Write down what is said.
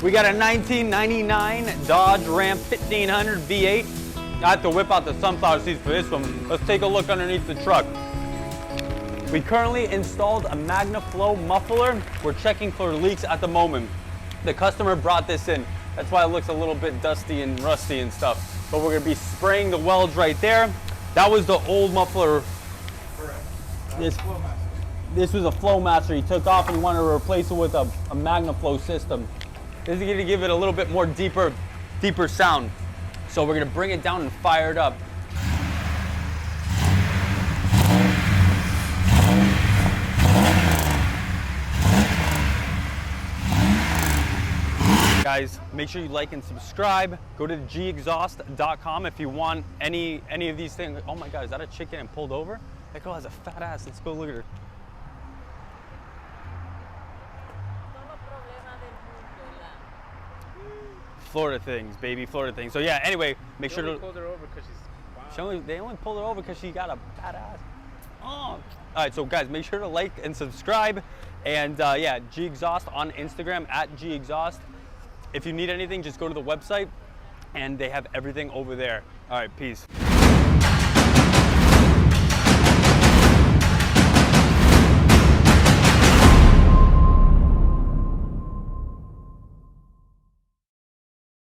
We got a 1999 Dodge Ram 1500 V8. I have to whip out the sunflower seeds for this one. Let's take a look underneath the truck. We currently installed a Magnaflow muffler. We're checking for leaks at the moment. The customer brought this in. That's why it looks a little bit dusty and rusty and stuff. But we're gonna be spraying the welds right there. That was the old muffler. This was a Flowmaster he took off and he wanted to replace it with a Magnaflow system. This is gonna give it a little bit more deeper sound. So we're gonna bring it down and fire it up. Guys, make sure you like and subscribe. Go to gexhaust.com if you want any of these things. Oh my God, is that a chicken and pulled over? That girl has a fat ass. Let's go look at her. Florida things, baby, Florida things. So yeah, anyway, make sure to. Pulled her over because she's. Wow. They only pulled her over because she got a fat ass. Oh. All right, so guys, make sure to like and subscribe, and yeah, G Exhaust on Instagram at G Exhaust. If you need anything, just go to the website, and they have everything over there. All right, peace.